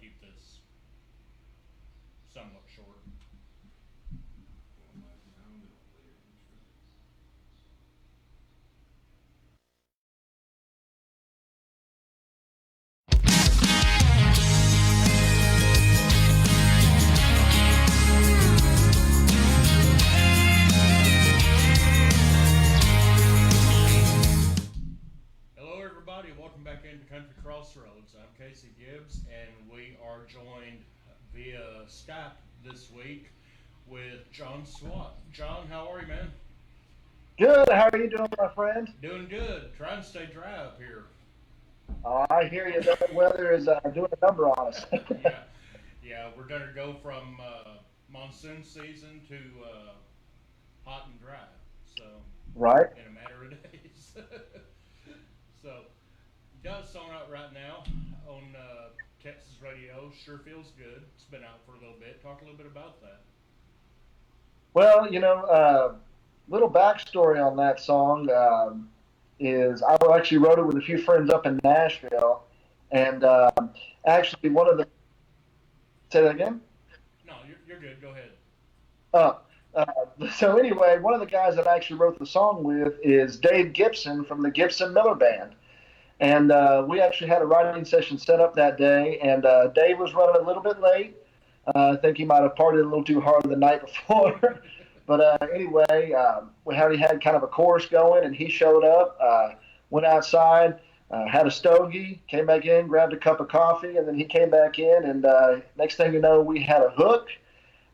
keep this somewhat short. Hello, everybody. Welcome back into Country Crossroads. I'm Casey Gibbs, and we are joined via Skype this week with John Swat. John, how are you, man? Good. How are you doing, my friend? Doing good. Trying to stay dry up here. I hear you. The weather is doing a number on us. Yeah, yeah. We're gonna go from monsoon season to hot and dry. So Right? in a matter of days. So you got a song out right now on Texas radio. Sure feels good. It's been out for a little bit. Talk a little bit about that. Well, little backstory on that song is I actually wrote it with a few friends up in Nashville, and actually one of the say that again. No, you're good. Go ahead. Uh, uh, so anyway, one of the guys that I actually wrote the song with is Dave Gibson from the Gibson Miller Band. And we actually had a writing session set up that day, and Dave was running a little bit late. I think he might have partied a little too hard the night before. But anyway, we already had kind of a chorus going, and he showed up, went outside, had a stogie, came back in, grabbed a cup of coffee, and then he came back in. And next thing you know, we had a hook,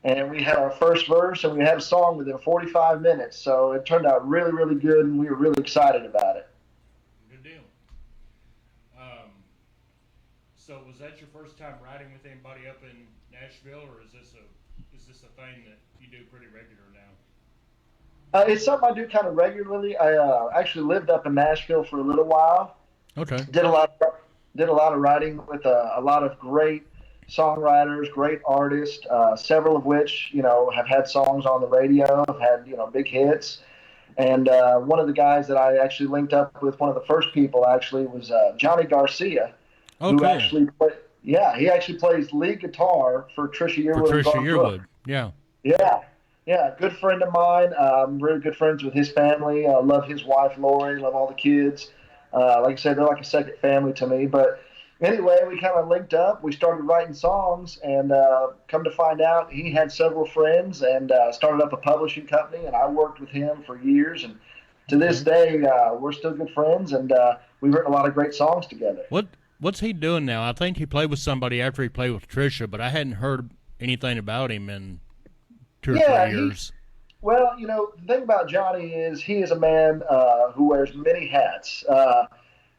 and we had our first verse, and we had a song within 45 minutes. So it turned out really, really good, and we were really excited about it. Good deal. Um, so was that your first time riding with anybody up in Nashville, or is this a thing that you do pretty regular now? It's something I do kind of regularly. I actually lived up in Nashville for a little while. Okay. Did a lot, did a lot of writing with a lot of great songwriters, great artists. Several of which have had songs on the radio, have had big hits. And one of the guys that I actually linked up with, one of the first people actually was Johnny Garcia, Oh, who cool. actually yeah, he actually plays lead guitar for Trisha For Yearwood and Trisha Garth Brooks. Yearwood. Yeah. Yeah, yeah, good friend of mine. Really good friends with his family. Love his wife Lori. Love all the kids. Like I said, they're like a second family to me. But anyway, we kind of linked up. We started writing songs, and come to find out, he had several friends and started up a publishing company. And I worked with him for years, and to this Okay. day, we're still good friends, and we've written a lot of great songs together. What's he doing now? I think he played with somebody after he played with Trisha, but I hadn't heard anything about him in two or Yeah, three years. well, the thing about Johnny is he is a man who wears many hats.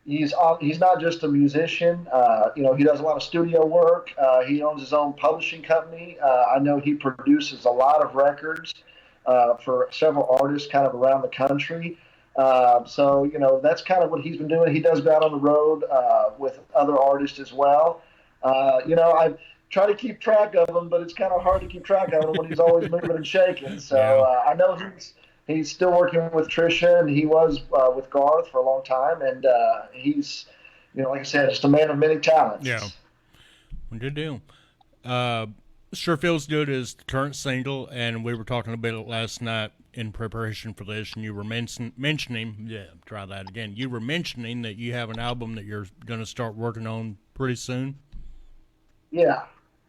He's not just a musician. He does a lot of studio work. He owns his own publishing company. I know he produces a lot of records for several artists kind of around the country. So that's kind of what he's been doing. He does go out on the road with other artists as well. I try to keep track of him, but it's kind of hard to keep track of him when he's always moving and shaking. So Yeah. I know he's still working with Trisha, and he was with Garth for a long time, and he's like I said, just a man of many talents. Yeah. Good deal. Uh, Sure Feels Good is the current single, and we were talking a bit last night in preparation for this, and you were mentioning, yeah, try that again. You were mentioning that you have an album that you're going to start working on pretty soon. Yeah.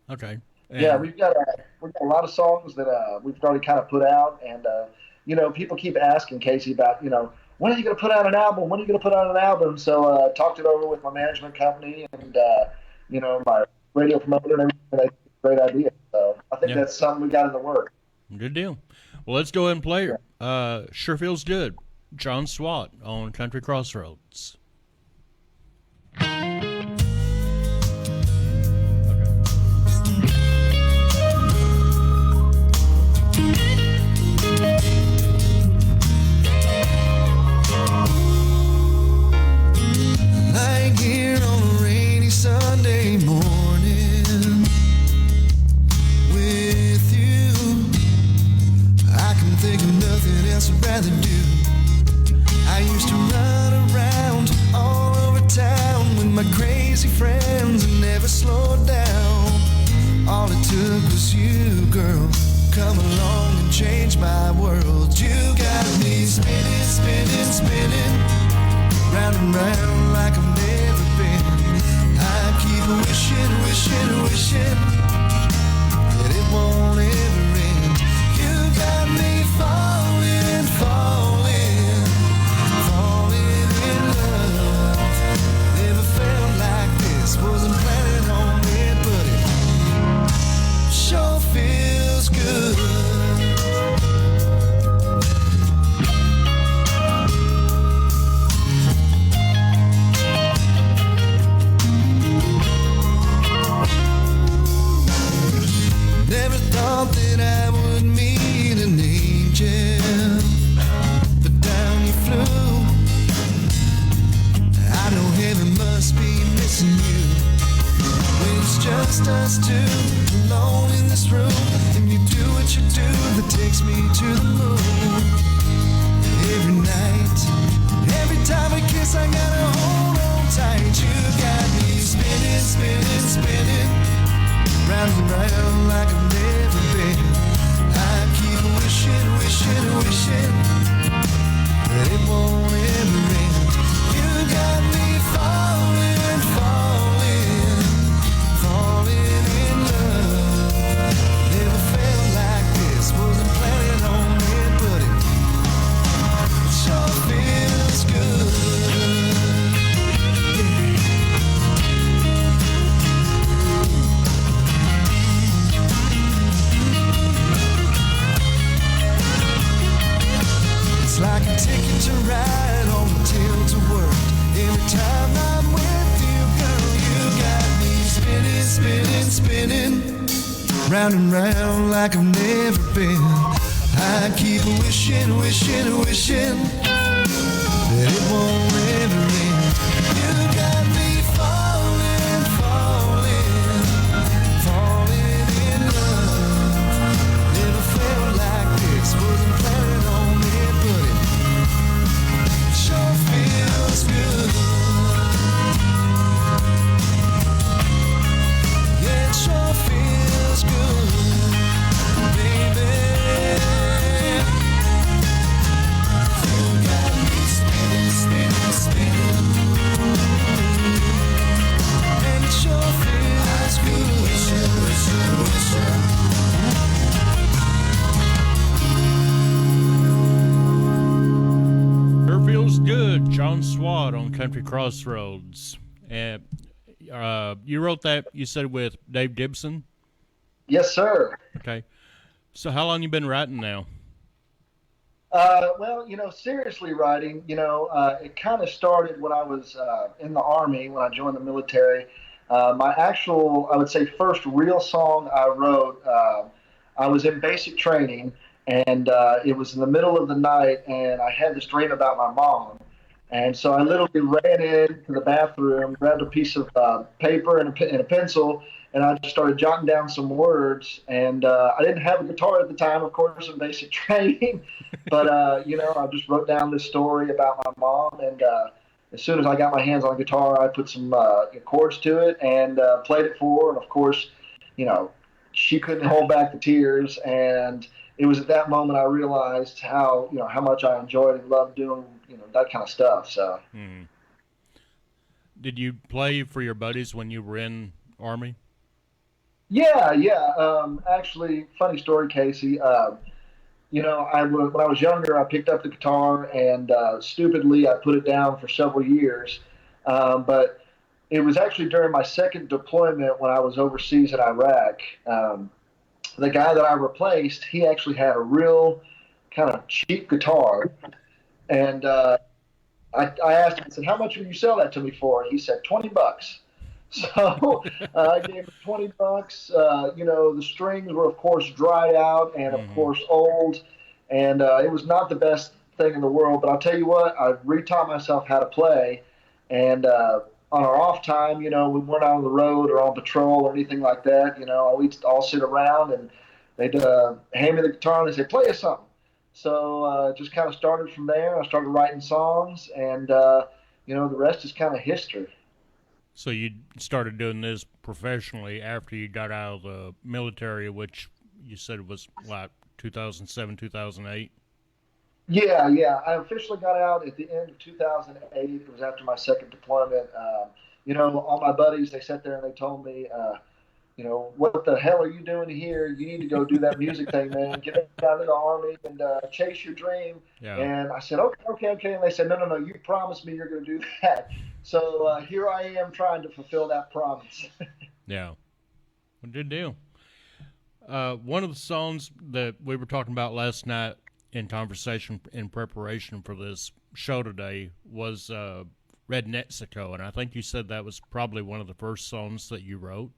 Okay. Yeah, And we've got a lot of songs that we've already kind of put out, and people keep asking Casey about when are you going to put out an album? When are you going to put out an album? So talked it over with my management company and my radio promoter and everything. And I think it's a great idea. So I think yeah, that's something we got in the works. good deal. Well, let's go ahead and play Yeah. it. Sure Feels Good. John Swat on Country Crossroads. Lying here on a rainy Sunday morning with you, I can think of nothing else I'd rather do. I used to run around all over town with my crazy friends and never slowed down. took was you, girl. Come along and change my world. You got me spinning, spinning, spinning, round and round like I've never been. I keep wishing, wishing, wishing that it won't ever end. You got me falling, falling, falling in love. Never felt like this, wasn't planning on it, but it sure feels good. Never thought that I would meet an angel, but down you flew. I know heaven must be missing you when it's just us two alone in this room, and you do what you do that takes me to the moon. Every night, every time we kiss, I gotta hold on tight. You got me spinning, spinning, spinning, round and round like I've never been. I keep wishing, wishing, wishing that it won't ever end. You got me falling, falling, falling in love. Never felt like this, wasn't planning on it, but it sure feels good. It's like a ticket to ride on the tilt-a-whirl. Every time I'm with you, girl, you got me spinning, spinning, spinning, round and round like I've never been. I keep wishing, wishing, wishing that it won't ever end. You got me falling, falling, falling in love. Never felt like this, wasn't planning on it, but it sure feels good. Yeah, it sure feels good, baby. You got me spinning, spinning, spinning, and it sure feels good. Wishing, wishing, wishing. Sure feels good. John Swat on Country Crossroads. And you wrote that, you said, with Dave Gibson? Yes, sir. Okay. So how long you been writing now? Well, seriously writing, it kind of started when I was in the Army, when I joined the military. My actual, I would say, first real song I wrote, I was in basic training, and it was in the middle of the night, and I had this dream about my mom. And so I literally ran into the bathroom, grabbed a piece of paper and a pencil, and I just started jotting down some words. And I didn't have a guitar at the time, of course, in basic training. But, I just wrote down this story about my mom. And as soon as I got my hands on a guitar, I put some chords to it and played it for her. And, of course, she couldn't hold back the tears. And it was at that moment I realized how much I enjoyed and loved doing, that kind of stuff. So. Did you play for your buddies when you were in Army? Yeah. Actually, funny story, Casey. When I was younger, I picked up the guitar and stupidly I put it down for several years. But it was actually during my second deployment when I was overseas in Iraq. The guy that I replaced, he actually had a real kind of cheap guitar. And I asked him, I said, "How much will you sell that to me for?" He said, $20. So I gave him $20. The strings were, of course, dried out and, of course, old. And it was not the best thing in the world. But I'll tell you what, I retaught myself how to play. And on our off time, we weren't out on the road or on patrol or anything like that. We'd all sit around and they'd hand me the guitar and they'd say, "Play us something." So just kind of started from there. I started writing songs, and the rest is kind of history. So you started doing this professionally after you got out of the military, which you said was like 2007, 2008. Yeah, yeah. I officially got out at the end of 2008. It was after my second deployment. All my buddies, they sat there and they told me, what the hell are you doing here? You need to go do that music thing, man. Get out of the army and chase your dream. Yeah. And I said, okay, okay, okay. And they said, no, no, no. You promised me you're going to do that. So here I am trying to fulfill that promise. Yeah. Well, good deal. One of the songs that we were talking about last night in conversation in preparation for this show today was Red Mexico, and I think you said that was probably one of the first songs that you wrote.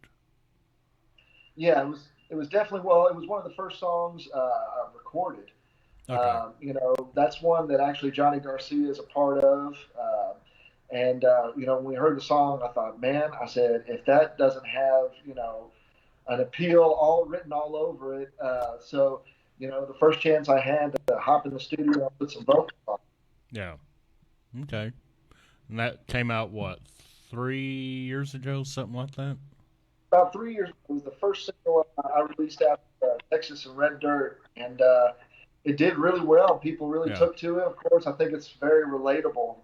Yeah, it was definitely, well, it was one of the first songs I recorded. Okay. That's one that actually Johnny Garcia is a part of. When we heard the song, I thought, man, I said, if that doesn't have, an appeal all written all over it. The first chance I had to hop in the studio and put some vocals on. Yeah. Okay. And that came out, what, 3 years ago, something like that? About 3 years ago, it was the first single I released after Texas and Red Dirt. And it did really well. People really took to it. Of course, I think it's very relatable,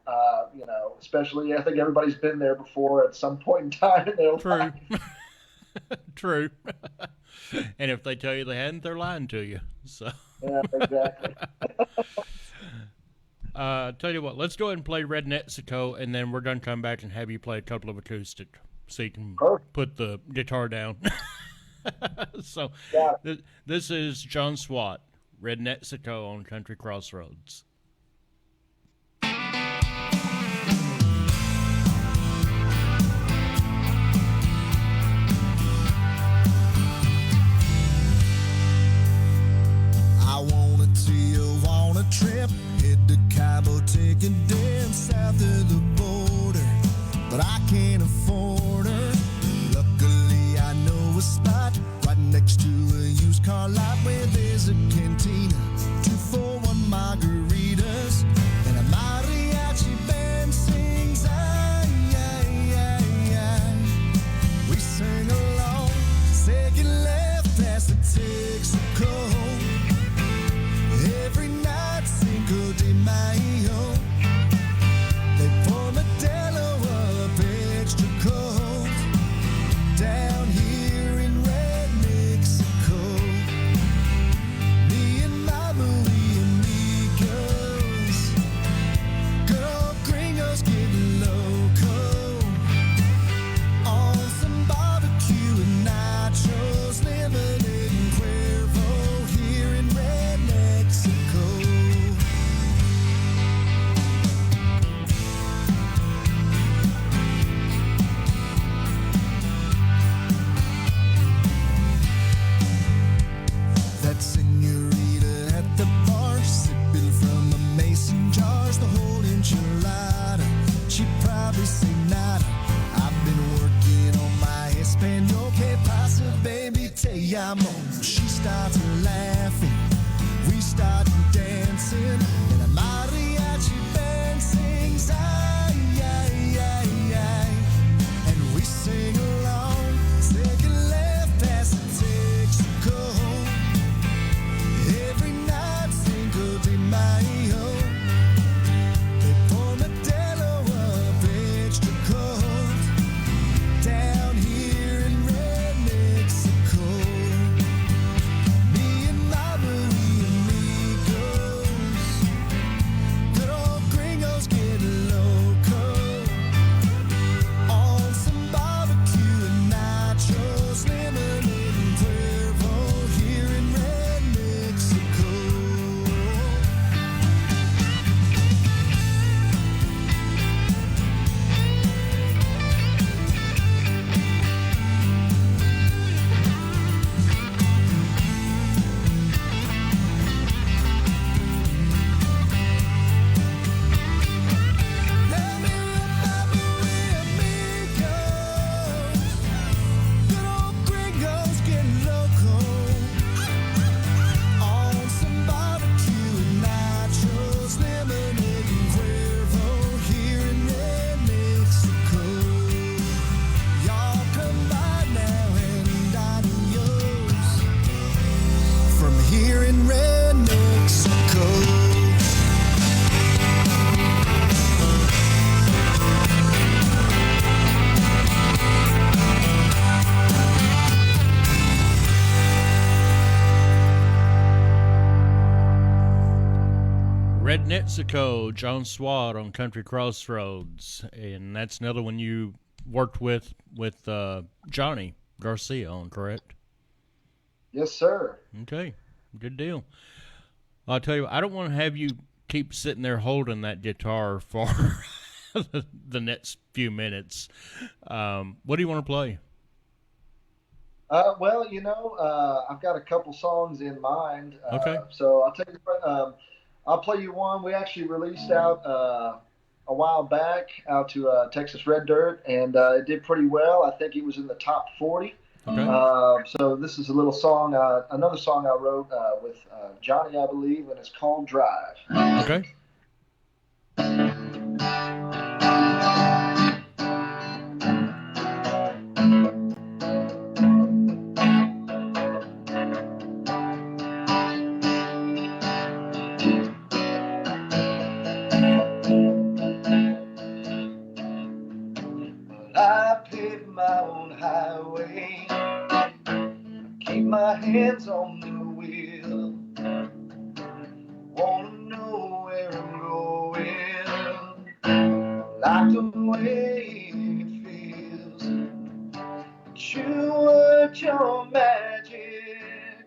especially I think everybody's been there before at some point in time in their life. True. And if they tell you they hadn't, they're lying to you. So. Yeah, exactly. Tell you what, let's go ahead and play Red Mexico, and then we're going to come back and have you play a couple of acoustic so you can put the guitar down. So this is John Swat, Red Mexico on Country Crossroads. Trip, hit the Cabo, take a dance south of the border, but I can't afford her. Luckily, I know a spot right next to a used car lot where there's a cantina, 2-for-1 margaritas, and a mariachi band sings ay, ay, ay, ay. We sing along, taking left past the Texaco. Every night, Cinco de Mayo, they pour Modelo up extra cold down here in Red Mexico. Me and my Marie amigos, girl gringos getting loco on some barbecue and nachos, lemonade and Cuervo here in Red Mexico. That senorita at the bar, sipping from a mason jars, the whole enchilada. She probably say nada. I've been working on my Espanol, que pasa, baby, te amo. She starts laughing, we start dancing, and a mariachi band sings ay, ay, ay, ay. And we sing along, taking left past the Texaco. Every night, Cinco de Mayo, they pour Modelo up extra cold down here in Red Mexico. Me and my Marie amigos, Red Netzico, John Swat on Country Crossroads, and that's another one you worked with Johnny Garcia on, correct? Yes, sir. Okay, good deal. I'll tell you, I don't want to have you keep sitting there holding that guitar for the next few minutes. What do you want to play? Well, I've got a couple songs in mind. Okay. So I'll tell you what, I'll play you one we actually released out a while back out to Texas Red Dirt, and it did pretty well. I think it was in the top 40. Okay. So this is a little song, another song I wrote with Johnny, I believe, and it's called Drive. Okay. I paved my own highway, keep my hands on the wheel, wanna know where I'm going, like the way it feels, but you worked your magic,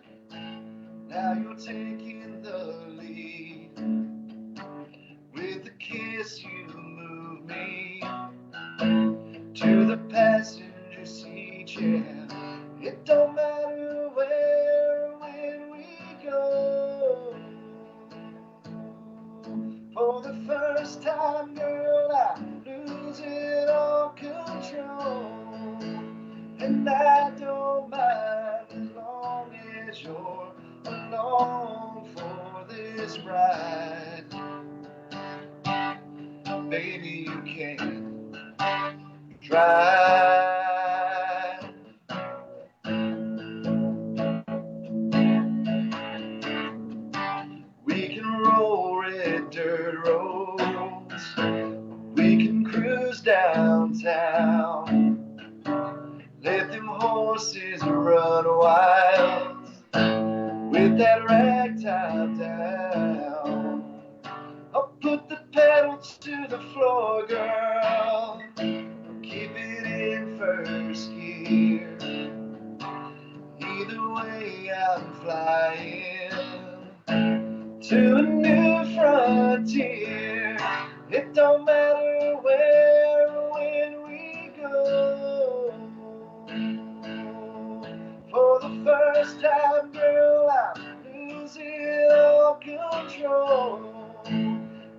now you're taking the lead, with a kiss you move me to the passenger seat, yeah. It don't matter where or when we go. For the first time, girl, I'm losing all control. And I don't mind as long as you're along for this ride. Baby, you can drive. We can roll red dirt roads, we can cruise downtown, let them horses run wild with that ragtime down. I'll put the pedal to the floor, girl, keep it in first gear. Either way, I'm flying to a new frontier. It don't matter where or when we go. For the first time, girl, I'm losing all control.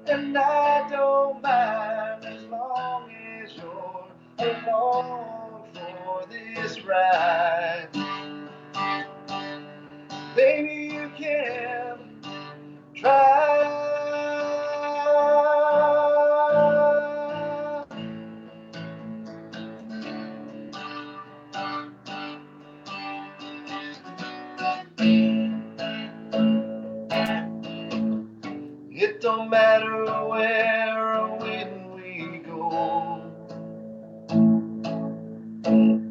And I don't mind as long as you're along for this ride. Baby, you can drive. It don't matter where or when we go.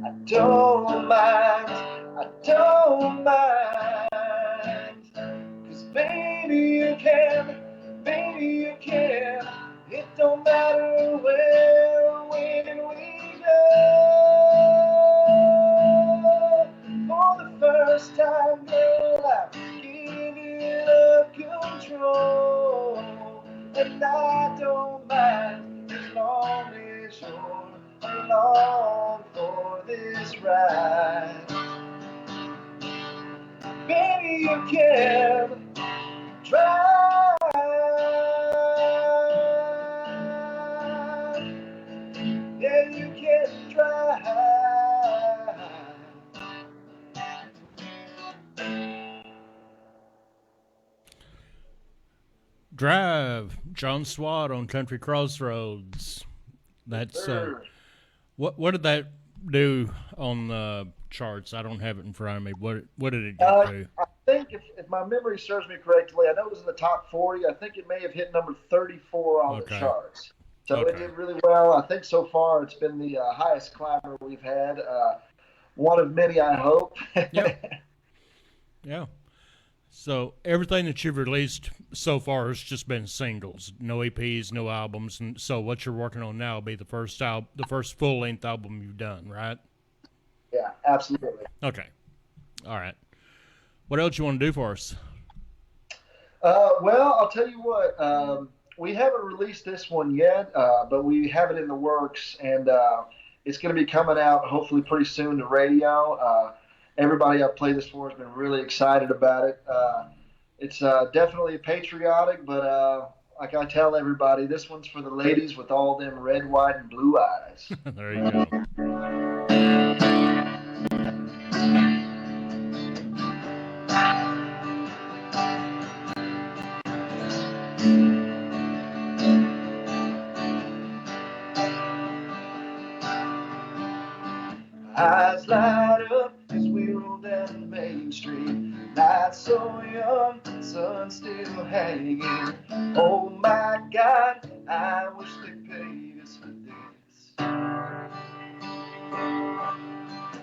I don't mind, I don't mind. 'Cause baby you can, it don't matter where or when we go. For the first time, girl, I'm giving up control. And I don't mind as long as you're along for this ride. Baby, you can drive. Yeah, you can drive. Drive, John Swat on Country Crossroads. That's what did that do on the charts? I don't have it in front of me. What did it get to? I think if my memory serves me correctly, I know it was in the top 40. I think it may have hit number 34 on the charts. So it did really well. I think so far it's been the highest climber we've had. One of many, I hope. Yep. Yeah. So everything that you've released so far has just been singles, no EPs, no albums, and so what you're working on now will be the first full length album you've done, right? Yeah, absolutely. Okay, all right. What else you want to do for us? Well, I'll tell you what. We haven't released this one yet, but we have it in the works, and it's going to be coming out hopefully pretty soon to radio. Everybody I've played this for has been really excited about it. It's definitely patriotic, but like I tell everybody, this one's for the ladies with all them red, white, and blue eyes. There you go. Eyes light up as we roll down Main Street. Night so young, sun still hanging. Oh my God, I wish they paid us for this.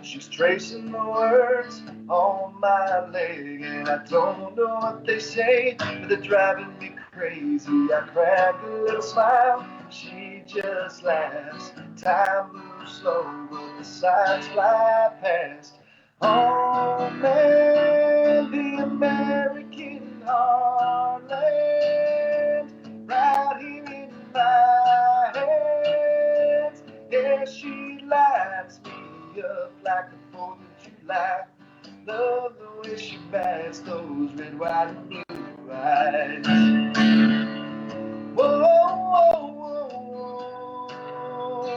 She's tracing the words on my leg, and I don't know what they say, but they're driving me crazy. I crack a little smile, she just laughs. Time moves slow, but the signs fly past. Oh man, the American heartland, right here in my hands. Yeah, she lights me up like the 4th of July. Love the way she bats those red, white, and blue eyes. Whoa, whoa, whoa, whoa.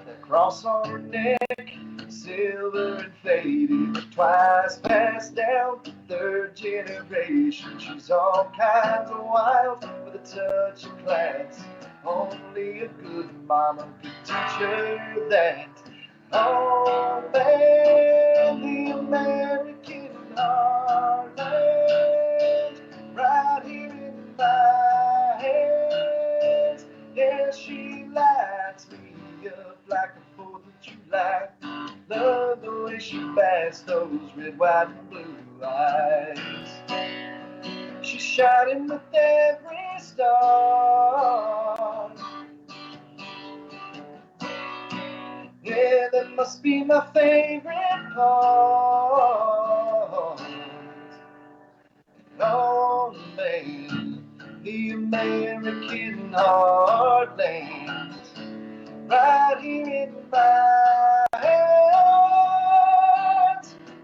That cross on her neck, silver and faded, twice passed down to 3rd generation. She's all kinds of wild with a touch of class. Only a good mama could teach her that. Oh man, the American heartland, right here in my hands. Yeah, she lights me up like the 4th of July. Love the way she bats those red, white, and blue eyes. She's shining with every star. Yeah, that must be my favorite part. Oh man, the American heartland, right here in my hands.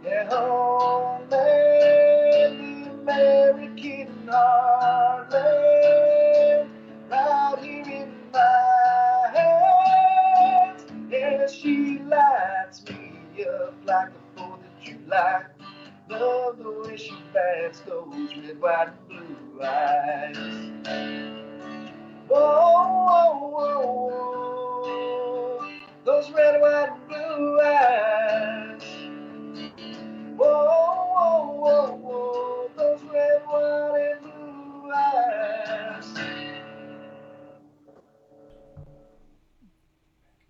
Yeah, oh man, the American heartland, right here in my hands. Yeah, she lights me up like the 4th of July. Love the way she bats those red, white, and blue eyes. Whoa, whoa, whoa, whoa. Those red, white, and blue eyes. Whoa, whoa, whoa, whoa. Those red, white, and blue eyes.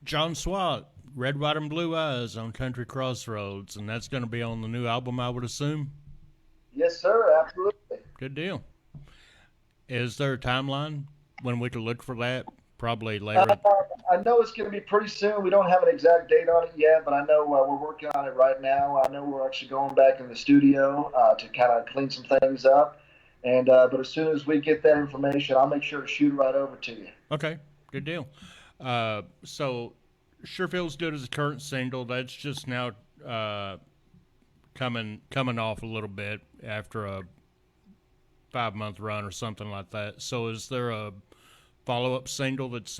John Swat, Red, White, and Blue Eyes on Country Crossroads, and that's going to be on the new album, I would assume? Yes, sir, absolutely. Good deal. Is there a timeline when we can look for that? Probably later. I know it's going to be pretty soon. We don't have an exact date on it yet, but I know we're working on it right now. I know we're actually going back in the studio to kind of clean some things up. And but as soon as we get that information, I'll make sure to shoot it right over to you. Okay, good deal. So Sure Feels Good as a current single. That's just now coming off a little bit after a 5-month run or something like that. So is there a follow-up single that's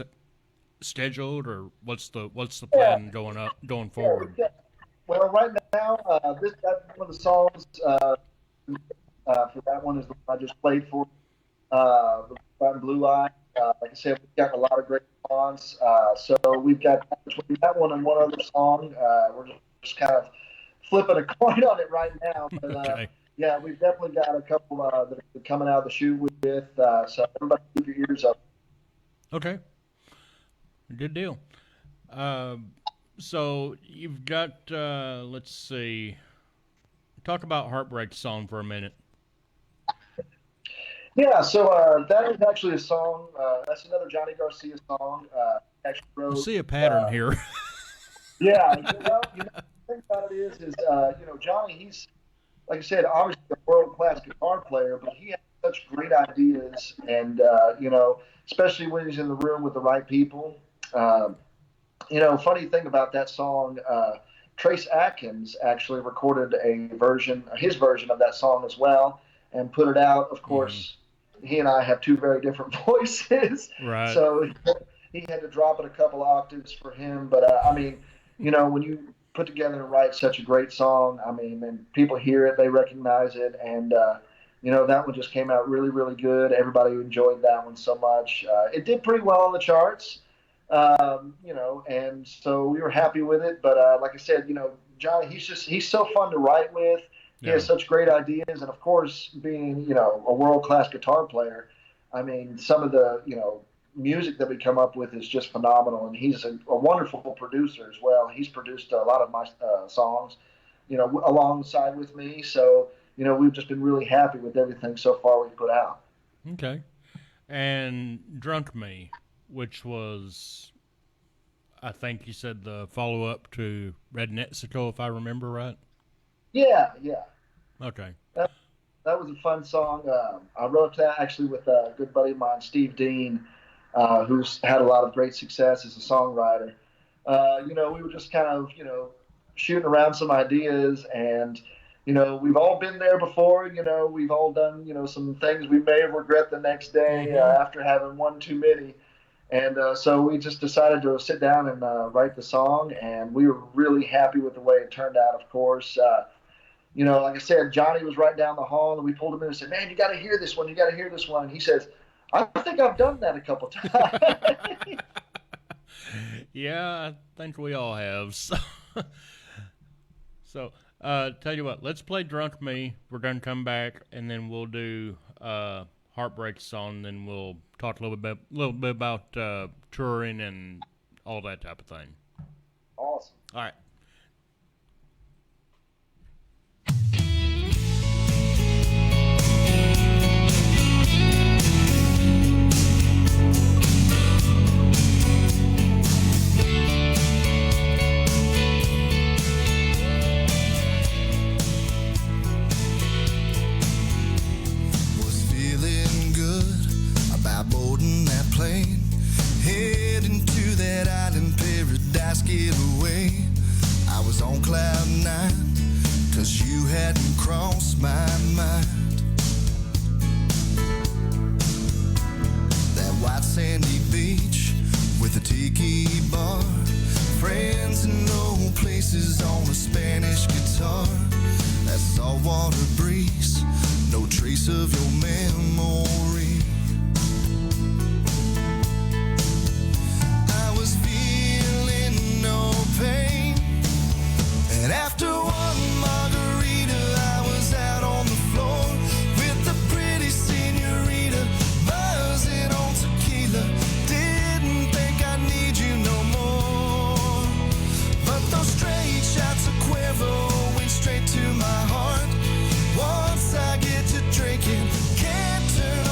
scheduled, or what's the plan going forward? Well, right now, that's one of the songs for that one is the one I just played for, the White and Blue Eye. Like I said, we've got a lot of great songs. So we've got between that one and one other song. We're just kind of flipping a coin on it right now. But Okay. yeah, we've definitely got a couple that are coming out of the chute with. So everybody keep your ears up. Okay. Good deal. So you've got, let's see, talk about Heartbreak Song for a minute. Yeah, so that is actually a song. That's another Johnny Garcia song. Actually I wrote. see a pattern here. Yeah, well, the thing about it is Johnny. He's like I said, obviously a world class guitar player, but he has such great ideas, and especially when he's in the room with the right people. Um, funny thing about that song, Trace Atkins actually recorded his version of that song as well, and put it out. Of Hmm. course, he and I have two very different voices, Right. so he had to drop it a couple octaves for him. But I mean, when you put together and write such a great song, I mean, and people hear it, they recognize it, and that one just came out really, really good. Everybody enjoyed that one so much. It did pretty well on the charts, and so we were happy with it. But like I said, Johnny, he's so fun to write with. He Yeah. has such great ideas, and of course, being a world class guitar player, I mean, some of the music that we come up with is just phenomenal, and he's a wonderful producer as well. He's produced a lot of my songs, alongside with me. So we've just been really happy with everything so far we've put out. Okay. And Drunk Me, which was, I think you said the follow up to Red Nexico, if I remember right. Yeah, yeah. Okay. That was a fun song. I wrote that actually with a good buddy of mine, Steve Dean, who's had a lot of great success as a songwriter. We were just kind of, shooting around some ideas, and we've all been there before. We've all done, some things we may have regret the next day Mm-hmm. after having one too many. And so we just decided to sit down and write the song, and we were really happy with the way it turned out. Of course, like I said, Johnny was right down the hall, and we pulled him in and said, "Man, you got to hear this one. You got to hear this one." And he says, "I think I've done that a couple times." Yeah, I think we all have. So, tell you what, let's play Drunk Me. We're going to come back, and then we'll do Heartbreak Song, then we'll talk a little bit about touring and all that type of thing. Awesome. All right. Was feeling good about boarding that plane, heading to that island paradise getaway. I was on cloud nine, 'cause you hadn't crossed my mind. That white sandy beach with a tiki bar, friends in old places on a Spanish guitar. That saltwater breeze, no trace of your memory. I was feeling no pain, and after one margarita I was out on the floor with the pretty senorita, buzzing on tequila. Didn't think I'd need you no more, but those straight shots of Cuervo went straight to my heart. Once I get to drinking, can't turn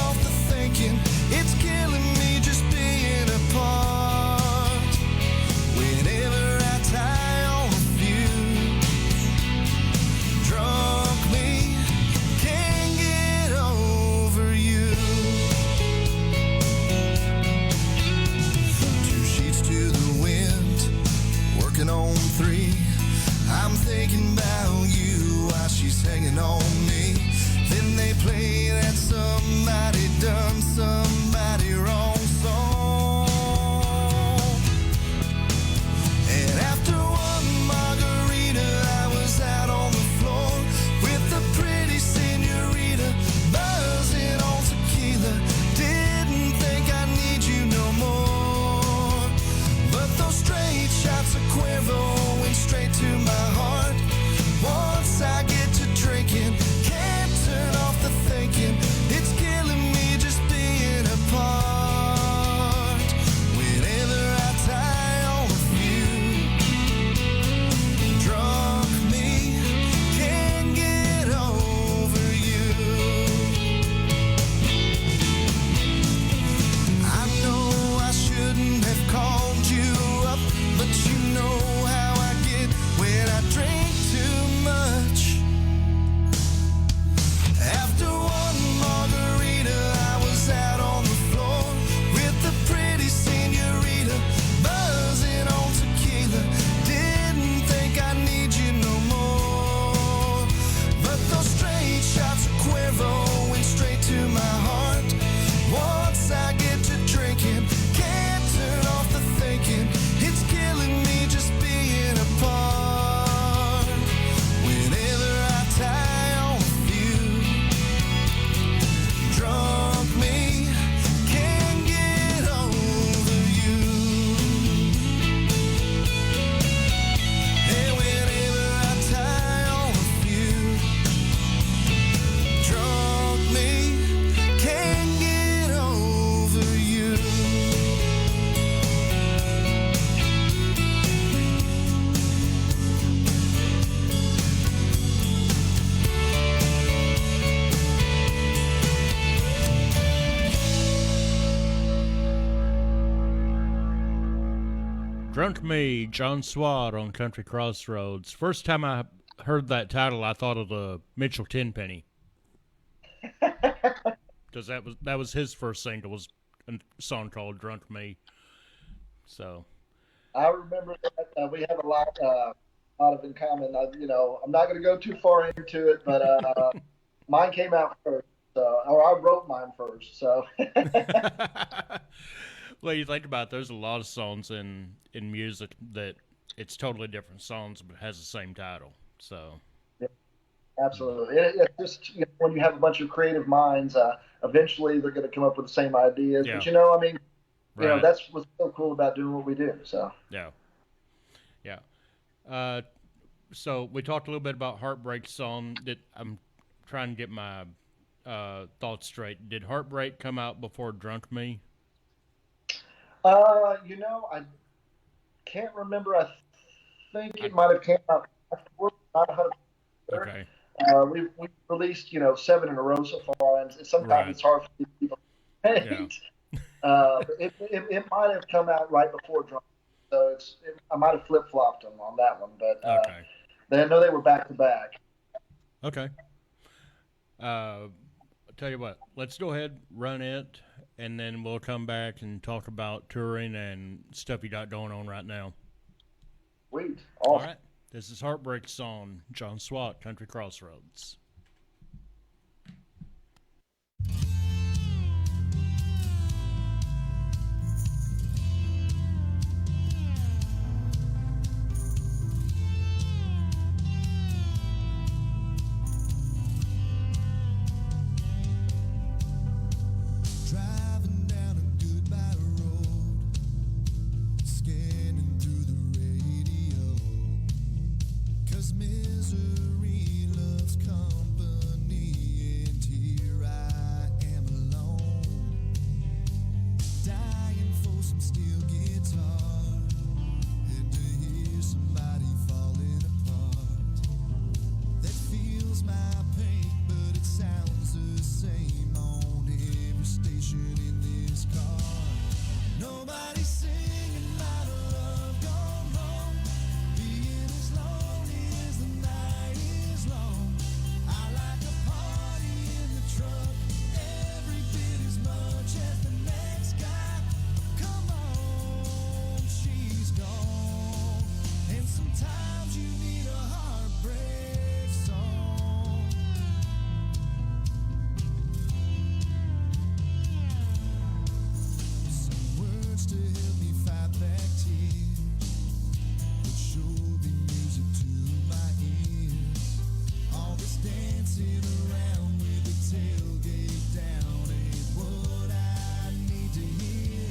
Drunk Me, John Swat on Country Crossroads. First time I heard that title, I thought of the Mitchell Tenpenny. Because that was his first single, was a song called Drunk Me. So I remember that we have a lot of in common. I'm not going to go too far into it, but mine came out first, or I wrote mine first. So, well, you think about it, there's a lot of songs in music that it's totally different songs, but has the same title. So, yeah, absolutely. It's just when you have a bunch of creative minds, eventually they're going to come up with the same ideas. Yeah. But I mean, right. That's what's so cool about doing what we do. So, yeah. So we talked a little bit about Heartbreak song. I'm trying to get my thoughts straight. Did Heartbreak come out before Drunk Me? I can't remember. I think it might have came out afterwards. Not 100%. Okay. We've released 7 in a row so far, and sometimes it's hard for people to hate. It might have come out right before Drunk. So I might have flip flopped them on that one, but okay. I know they were back to back. Okay. I'll tell you what. Let's go ahead, run it, and then we'll come back and talk about touring and stuff you got going on right now. Sweet. Awesome. All right. This is Heartbreak Song, John Swat, Country Crossroads. Driving down a goodbye road, scanning through the radio, 'cause misery loves company, and here I am alone, dying for some steel guitar, and to hear somebody falling apart. That feels my pain, but it sounds the same on every station in this car. Nobody's singing about a love gone wrong, being as lonely as the night is long. I like a party in the truck, every bit as much as the next guy. Come on, she's gone, and sometimes you need a heartbreak song. Some words to help me fight back tears, but sure be music to my ears. All this dancing around with the tailgate down ain't what I need to hear.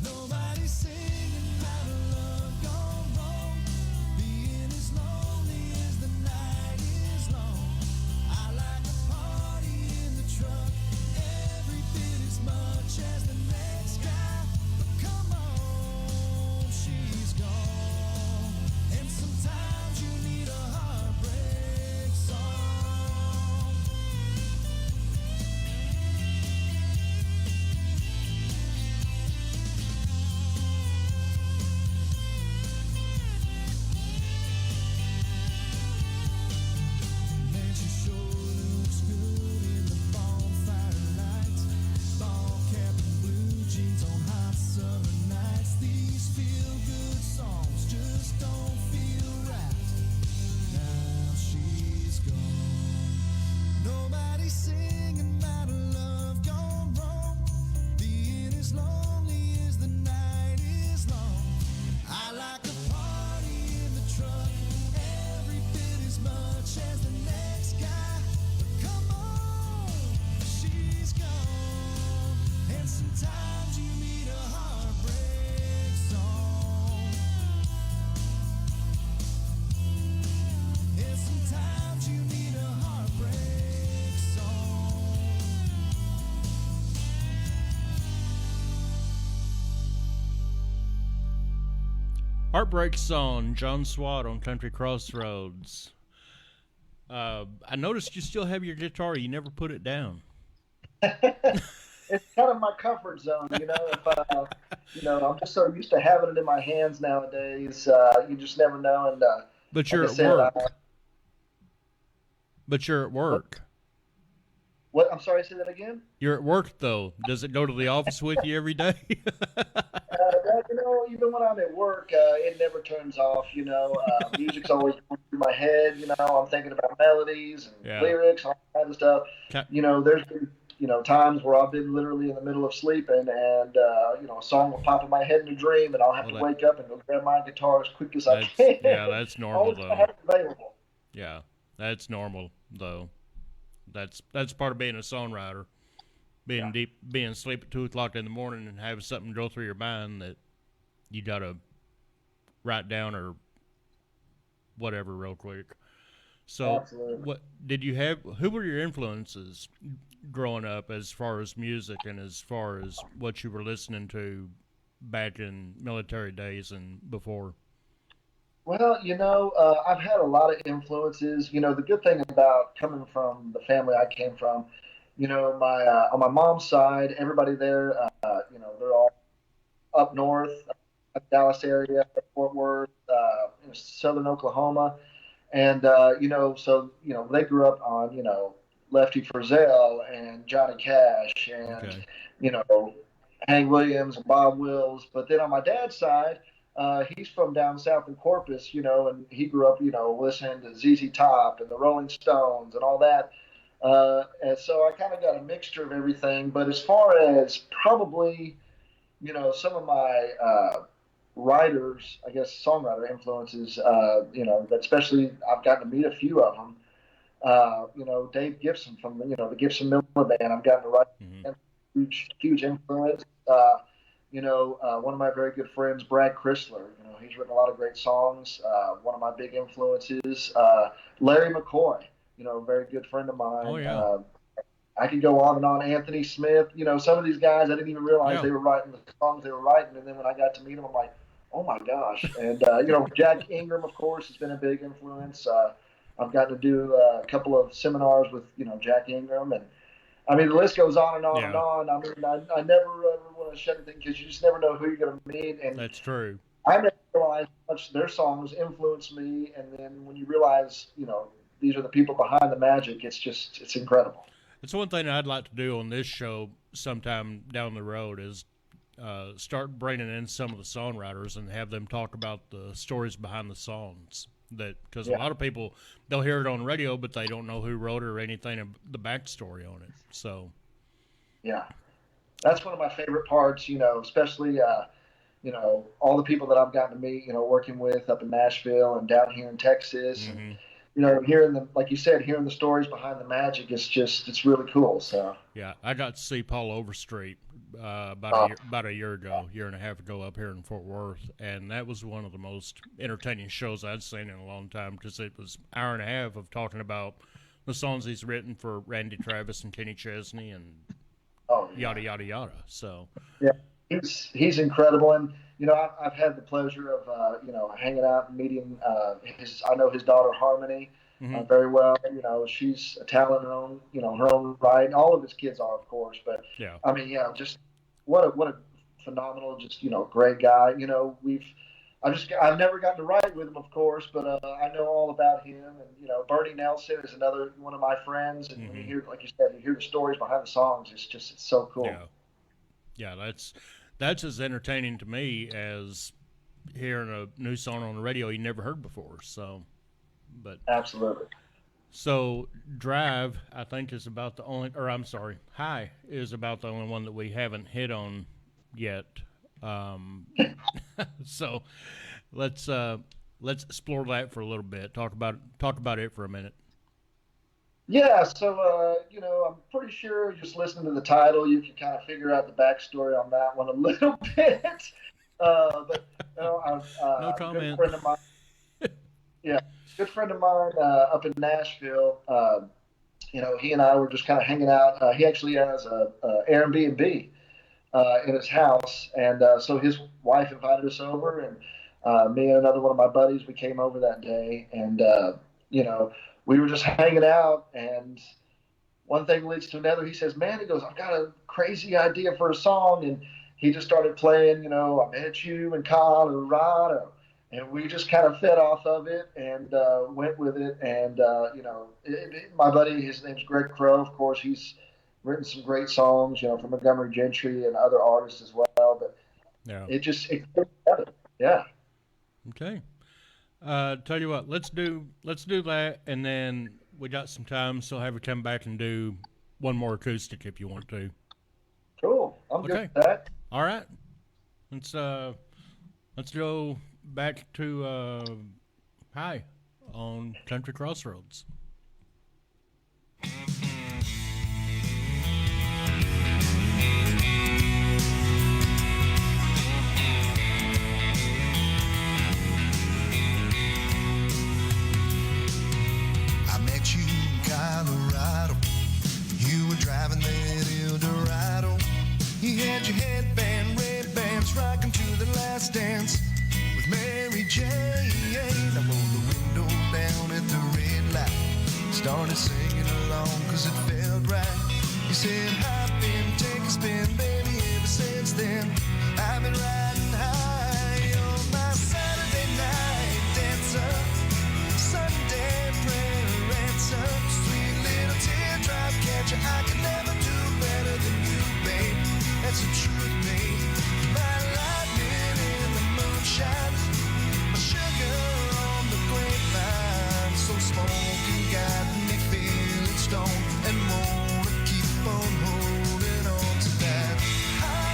Nobody's singing about a love gone wrong, being as lonely as the night is long. I like a party in the truck, every bit as much as the next guy. But come on, she's gone, and sometimes you need a heartbreak song. Man, she sure looks good in the bonfire lights, ball cap and blue jeans on hot summer nights. These feel-good songs just don't feel right. Now she's gone. Nobody's singing about a love gone wrong, being as lonely as the night is long. I like a party in the truck, every bit as much as the next guy. But come on, she's gone, and sometimes you need a heartbreak song. And sometimes you need a heartbreak song. Heartbreak Song, John Swat on Country Crossroads. I noticed you still have your guitar. You never put it down. it's kind of my comfort zone. If I'm just so used to having it in my hands nowadays. You just never know. And But like I you're at said, work. But you're at what, work. what? I'm sorry, say that again. You're at work though. Does it go to the office with you every day? Well, even when I'm at work, it never turns off. Music's always going through my head. I'm thinking about melodies and Yeah. lyrics, all kinds of stuff. Ca- There's been, times where I've been literally in the middle of sleeping, and a song will pop in my head in a dream, and I'll have Well, to wake up and go grab my guitar as quick as I that's yeah, can. that's normal Always gonna though. have it available. Yeah, that's normal though. That's part of being a songwriter. Yeah, Being asleep at 2 o'clock in the morning and having something go through your mind that you gotta write down or whatever real quick. So, absolutely. what did you have? Who were your influences growing up, as far as music and as far as what you were listening to back in military days and before? Well, I've had a lot of influences. The good thing about coming from the family I came from, my on my mom's side, everybody there, they're all up north, Dallas area, Fort Worth, southern Oklahoma, and they grew up on Lefty Frizzell and Johnny Cash and Okay. you know Hank Williams and Bob Wills. But then on my dad's side, he's from down south in Corpus, and he grew up listening to ZZ Top and the Rolling Stones and all that. And so I kind of got a mixture of everything. But as far as probably some of my writers, I guess songwriter influences, that especially I've gotten to meet a few of them. Dave Gibson from the Gibson Miller Band. I've gotten to write Hmm. huge, huge influence. One of my very good friends, Brad Chrysler. He's written a lot of great songs. One of my big influences, Larry McCoy. A very good friend of Oh mine. yeah, I could go on and on. Anthony Smith. Some of these guys I didn't even realize yeah. they were writing the songs they were writing, and then when I got to meet them, I'm like, oh my gosh. And Jack Ingram, of course, has been a big influence. I've gotten to do a couple of seminars with Jack Ingram, and I mean the list goes on and on and Yeah, on. I mean I never ever want to shut anything because you just never know who you're going to meet, and that's true. I never realized how much their songs influenced me. And then when you realize these are the people behind the magic, it's incredible. It's one thing I'd like to do on this show sometime down the road is start bringing in some of the songwriters and have them talk about the stories behind the songs. That because a Yeah, lot of people they'll hear it on radio, but they don't know who wrote it or anything of the backstory on it. So yeah. That's one of my favorite parts. Especially all the people that I've gotten to meet. Working with up in Nashville and down here in Texas, and hmm hearing the like you said, hearing the stories behind the magic. It's really cool. So yeah, I got to see Paul Overstreet uh, about a year ago, year and a half ago up here in Fort Worth, and that was one of the most entertaining shows I'd seen in a long time because it was an hour and a half of talking about the songs he's written for Randy Travis and Kenny Chesney and oh yeah. yada yada yada. So Yeah, he's incredible, and I've had the pleasure of hanging out and meeting his. I know his daughter Harmony hmm very well. She's a talent in her own right. And all of his kids are, of course, but yeah, I mean, just what a phenomenal, just great guy. I've never gotten to write with him, of course, but I know all about him. And Bernie Nelson is another one of my friends. And when you hmm hear, like you said, you hear the stories behind the songs, it's so cool. yeah, yeah. That's as entertaining to me as hearing a new song on the radio you never heard before. So, but Absolutely. so Drive, I think is about the only, or I'm sorry, High is about the only one that we haven't hit on yet. Um, so let's explore that for a little bit. Talk about it for a minute. Yeah, so I'm pretty sure just listening to the title, you can kind of figure out the backstory on that one a little bit. But No a good comment. friend of mine, yeah, good friend of mine up in Nashville. He and I were just kind of hanging out. He actually has a Airbnb in his house, and so his wife invited us over, and me and another one of my buddies, we came over that day, and you know, we were just hanging out, and one thing leads to another. He says, man, he goes, I've got a crazy idea for a song. And he just started playing, I met you in Colorado. And we just kind of fed off of it and went with it. And, my buddy, his name's Greg Crow. Of course, he's written some great songs, from Montgomery Gentry and other artists as well. But Yeah. it came together. Yeah. Okay. Tell you what, let's do that, and then we got some time, so I'll have you come back and do one more acoustic if you want to. Cool. I'm good with that. All right. Let's go back to Hi on Country Crossroads. Colorado, you were driving that Eldorado. You had your headband, red bands, rocking to the last dance with Mary Jane. I rolled the window down at the red light, started singing along 'cause it felt right. You said hop in, take a spin, baby. Ever since then, I've been riding high on my Saturday night dancer, Sunday prayer answer. Teardrop catcher, I can never do better than you, babe. That's the truth, babe. My lightning in the moonshine, my sugar on the grapevine. So smoking got me feeling stoned and wanna keep on holding on to that high,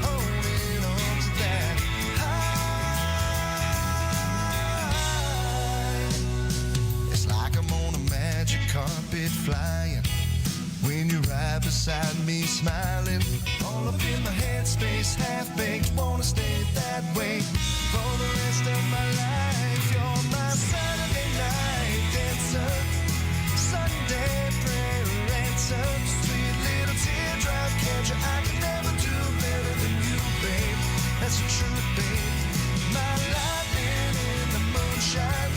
holding on to that high. Like I'm on a magic carpet flying when you're right beside me smiling. All up in my headspace, half-baked, wanna stay that way for the rest of my life. You're my Saturday night dancer, Sunday prayer answer, sweet little teardrop catcher. I can never do better than you, babe. That's the truth, babe. My lightning in the moonshine,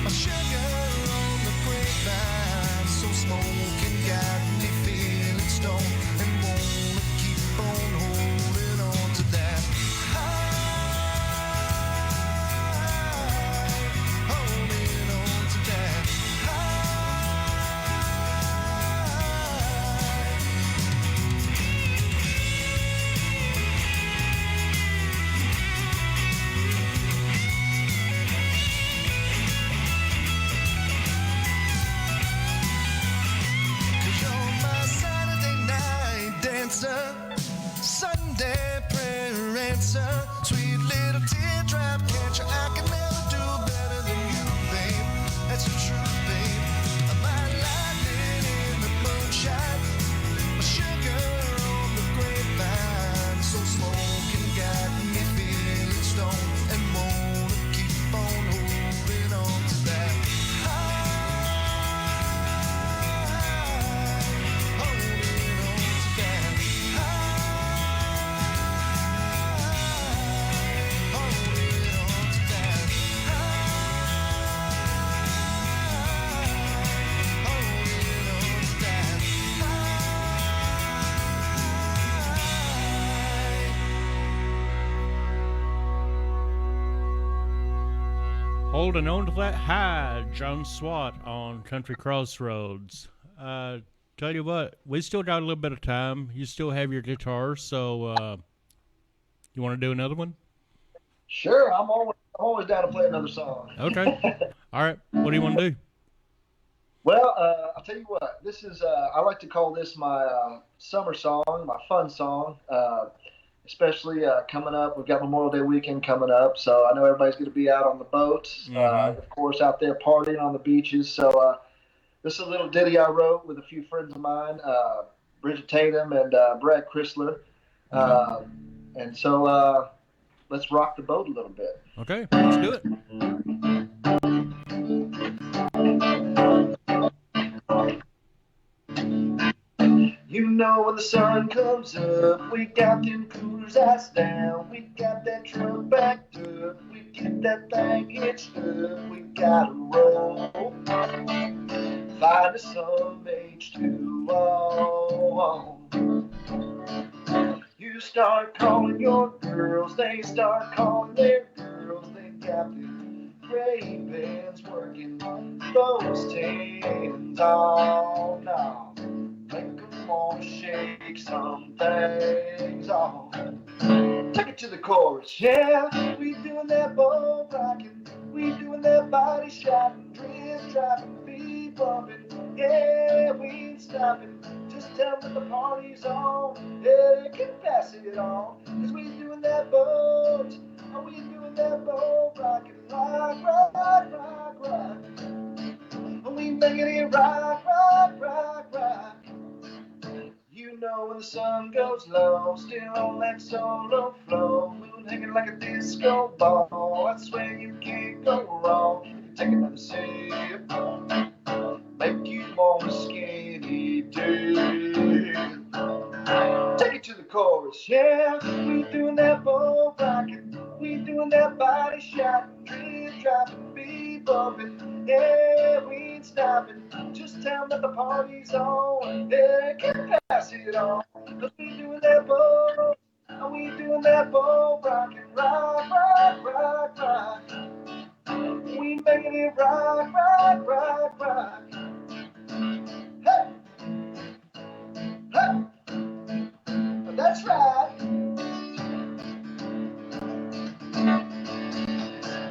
my sugar on the grapevine. So smoking got me feeling stoned and wanna keep on holding on to that high, holding on to that high. Sunday prayer answer, sweet little teardrop catcher. I can never do better than you, babe. That's the truth, babe. My lightning in the moonshine, my sugar on the grapevine. So smoking got me feeling stoned and wanna keep on holding on to that high, holding on to that high. Holding on to that high, John Swat on Country Crossroads. Tell you what, we still got a little bit of time. You still have your guitar, so you want to do another one? Sure, I'm always down to play another song. Okay. All right. What do you want to do? Well, I'll tell you what. This is I like to call this my summer song, my fun song. Especially coming up, we've got Memorial Day weekend coming up, so I know everybody's going to be out on the boats, of course, out there partying on the beaches. So this is a little ditty I wrote with a few friends of mine, Bridget Tatum and Brad Chrysler. And so let's rock the boat a little bit. Okay, let's do it. You know when the sun comes up, we got them coolers ice down, we got that truck backed up, we get that thing hitched up, we gotta roll. Find us some H2O. You start calling your girls, they start calling their girls. They got the gray pants working those tens all now. Make them wanna shake some things off. Take it to the chorus, yeah. We doing that bull rocking, we doing that body shotting, drift dropping, feet bumping. Yeah, we ain't stopping. Just tell them the party's on. Yeah, they can pass it on. Cause we doing that boat. Oh, we doing that boat rocking, rock, rock, rock, rock. Oh, we making it rock, rock, rock, rock. You know when the sun goes low, still on that solo flow, moon hanging like a disco ball. That's when you can't go wrong. If you take another sip, make you want a skinny dip. Take it to the chorus, yeah. We doing that bull rocking, we doing that body shotting, drip dropping, beat bumping. Yeah, we ain't stopping. Just tell them that the party's on. Yeah, can pass it on. Cause we doing that bull, we doing that bull rocking, rock, rock, rock, rock. We making it rock, rock, rock, rock. Hey, hey, that's right.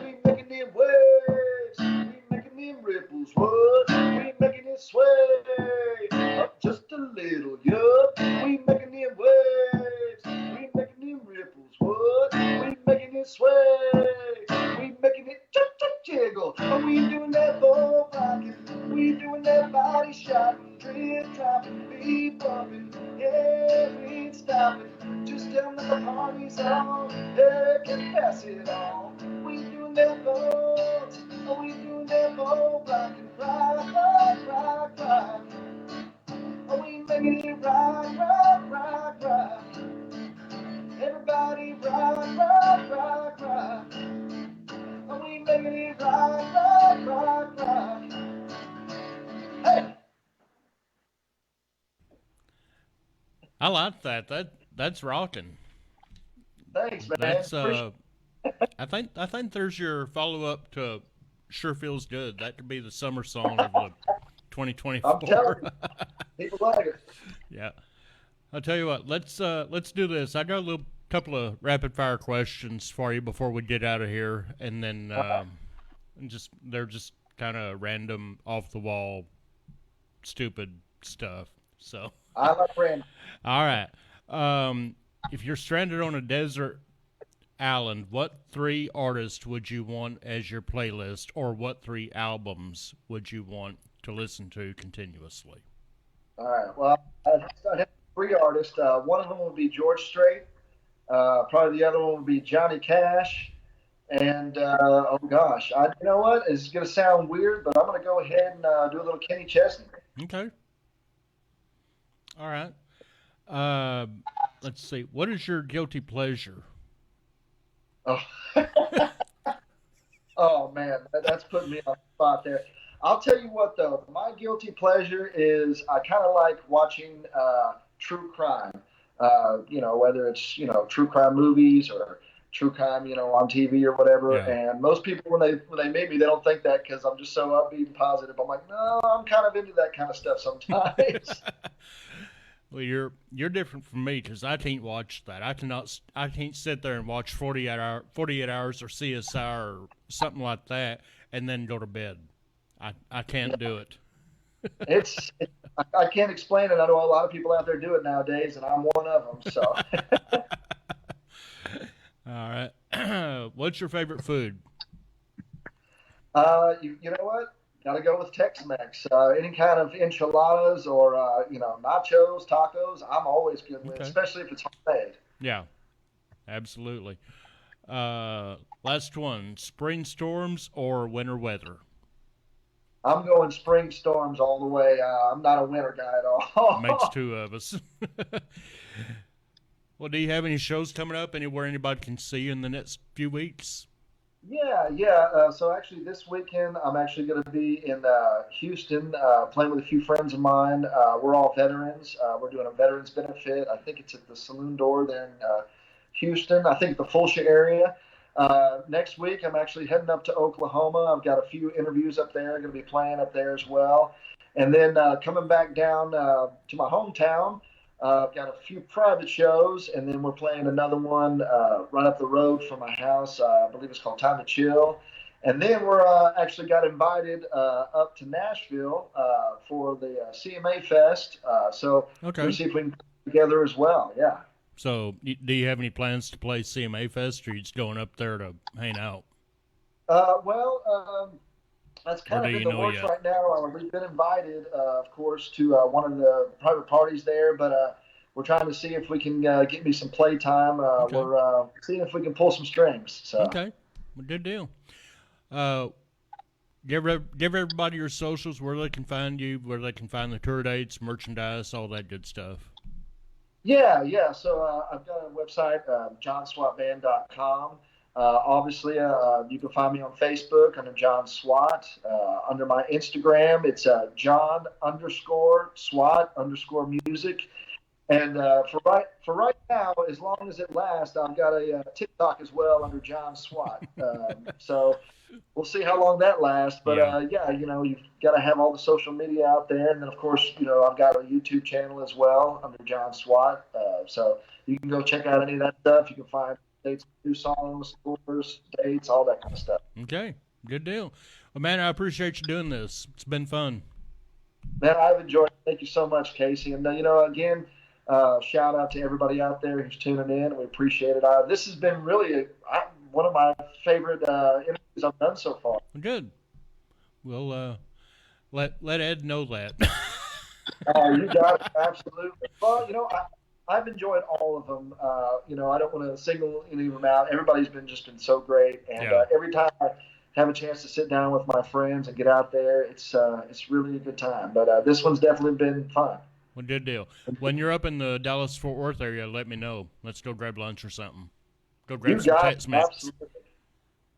We making them waves, we making them ripples, what? We making it sway up just a little, yup. We making them waves, we making them ripples, what? We making it sway, we making it jiggle. And we doing that bull rocking, we doing that body shotting, drip dropping, beat bumping. Yeah, we ain't stopping. Just tell them that the party's on. Yeah, can pass it on. We doing that boat, oh, we doing that boat rockin', rock, rock, rock, rock. Oh, we making it rock, rock, rock, rock. Everybody rock, rock, rock, rock. Oh, we making it rock, rock, rock, rock. Hey! I like that. That's rocking. Thanks, man. That's I think there's your follow up to "Sure Feels Good." That could be the summer song of the 2024. I'm telling you, people like it. Yeah, I'll tell you what. Let's do this. I got a little couple of rapid fire questions for you before we get out of here, and then they're just kind of random, off the wall, stupid stuff. So I like random. all right. If you're stranded on a desert island, what 3 artists would you want as your playlist, or what 3 albums would you want to listen to continuously? All right. Well, I have 3 artists. One of them would be George Strait. Probably the other one would be Johnny Cash. And oh gosh, you know what? It's going to sound weird, but I'm going to go ahead and do a little Kenny Chesney. Okay. All right. Let's see. What is your guilty pleasure? Oh, oh man, that's putting me on the spot there. I'll tell you what though, my guilty pleasure is I kind of like watching true crime. Whether it's true crime movies or true crime on TV or whatever. Yeah. And most people when they meet me, they don't think that because I'm just so upbeat and positive. I'm like, no, I'm kind of into that kind of stuff sometimes. Well, you're different from me because I can't watch that. I can't sit there and watch 48 hours or CSI or something like that and then go to bed. I can't do it. I can't explain it. I know a lot of people out there do it nowadays, and I'm one of them. So. All right. What's your favorite food? You know what? Got to go with Tex-Mex. Any kind of enchiladas or nachos, tacos. I'm always good with, especially if it's homemade. Yeah, absolutely. Last one: spring storms or winter weather? I'm going spring storms all the way. I'm not a winter guy at all. Makes 2 of us. Well, do you have any shows coming up? Anywhere anybody can see you in the next few weeks? Yeah. So actually, this weekend I'm actually going to be in Houston, playing with a few friends of mine. We're all veterans. We're doing a veterans benefit. I think it's at the Saloon Door there in Houston. I think the Fulsha area. Next week, I'm actually heading up to Oklahoma. I've got a few interviews up there. Going to be playing up there as well, and then coming back down to my hometown. I've got a few private shows, and then we're playing another one right up the road from my house. I believe it's called Time to Chill. And then we're actually got invited up to Nashville for the CMA Fest. So we're going Okay. to see if we can put it together as well. Yeah. So, do you have any plans to play CMA Fest, or are you just going up there to hang out? Well, that's Or kind do of in you the know works yet? right now. We've been invited, of course, to one of the private parties there, but we're trying to see if we can get me some play time. Okay. We're seeing if we can pull some strings. So, Okay. Well, good deal. Uh, give everybody your socials, where they can find you, where they can find the tour dates, merchandise, all that good stuff. yeah. So I've got a website, johnswatband.com. Obviously, you can find me on Facebook under John Swat. Under my Instagram, it's John underscore Swat underscore music. And for right now, as long as it lasts, I've got a TikTok as well under John Swat. So we'll see how long that lasts. But Yeah. yeah, you've got to have all the social media out there, and then of course, I've got a YouTube channel as well under John Swat. So you can go check out any of that stuff. You can find dates, new songs, tours, dates, all that kind of stuff. Okay. Good deal. Well, man, I appreciate you doing this. It's been fun. Man, I've enjoyed it. Thank you so much, Casey. And again, shout out to everybody out there who's tuning in. We appreciate it. This has been really one of my favorite interviews I've done so far. Good. We'll let Ed know that. You got it, absolutely. Well, I've enjoyed all of them. I don't want to single any of them out. Everybody's been so great, and Yeah. every time I have a chance to sit down with my friends and get out there, it's really a good time. But this one's definitely been fun. Well, good deal. When you're up in the Dallas Fort Worth area, let me know. Let's go grab lunch or something. Go grab You some got it, Tex Mex.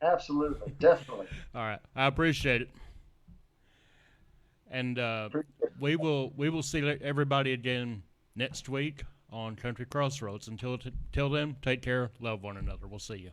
absolutely, definitely. All right. I appreciate it. And we will see everybody again next week on Country Crossroads. Until then, take care, love one another. We'll see you.